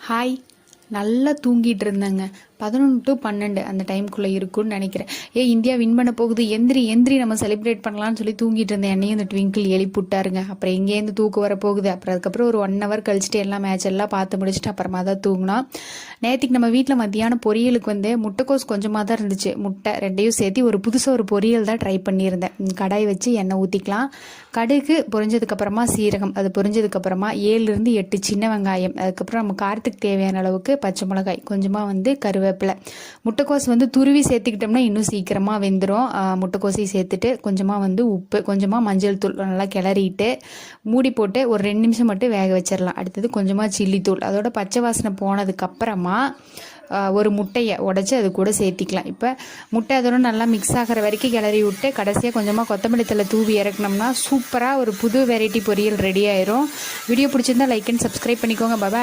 Hi. நல்லா தூங்கிட்டு இருந்தேங்க. 11 to 12 அந்த டைமுக்குள்ளே இருக்கும்னு நினைக்கிறேன். இந்தியா வின் பண்ண போகுது, எந்திரி எந்திரி நம்ம செலிப்ரேட் பண்ணலாம்னு சொல்லி தூங்கிட்டு இருந்தேன். என்னையும் இந்த ட்விங்கிள் எழுப்பிவிட்டாருங்க. அப்புறம் எங்கேருந்து தூக்கு வர போகுது. அதுக்கப்புறம் ஒரு 1 hour கழிச்சுட்டு எல்லாம் மேட்ச் எல்லாம் பார்த்து முடிச்சுட்டு அப்புறமா தான் தூங்கினா. நேற்றுக்கு நம்ம வீட்டில் மத்தியானம் பொரியலுக்கு முட்டைக்கோஸ் கொஞ்சமாக தான் இருந்துச்சு. முட்டை 2ஐயும் சேர்த்து ஒரு புதுசாக ஒரு பொரியல் தான் ட்ரை பண்ணியிருந்தேன். கடாய் வச்சு எண்ணெய் ஊற்றிக்கலாம். கடுகு பொரிஞ்சதுக்கப்புறமா சீரகம், அது பொரிஞ்சதுக்கப்புறமா 7 to 8 சின்ன வெங்காயம், அதுக்கப்புறம் நம்ம காரத்துக்கு தேவையான அளவுக்கு பச்சை மிளகாய், கொஞ்சமாக கருவேப்பிலை. முட்டைக்கோஸ் துருவி சேர்த்துக்கிட்டோம்னா இன்னும் சீக்கிரமாக வெந்துடும். முட்டைக்கோசையும் சேர்த்துட்டு கொஞ்சமாக உப்பு, கொஞ்சமாக மஞ்சள் தூள் நல்லா கிளறிட்டு மூடி போட்டு ஒரு 2 நிமிஷம் மட்டும் வேக வச்சிடலாம். அடுத்தது கொஞ்சமாக சில்லி தூள், அதோட பச்சை வாசனை போனதுக்கப்புறமா ஒரு முட்டையை உடச்சி அது கூட சேர்த்திக்கலாம். இப்போ முட்டை அதோட நல்லா மிக்ஸ் ஆகிற வரைக்கும் கிளறி விட்டு கடைசியாக கொஞ்சமாக கொத்தமல்லி தழை தூவி இறக்கணும்னா சூப்பராக ஒரு புது வெரைட்டி பொரியல் ரெடி ஆயிரும். வீடியோ பிடிச்சிருந்தா லைக் அண்ட் சப்ஸ்கிரைப் பண்ணிக்கோங்க. பாய்.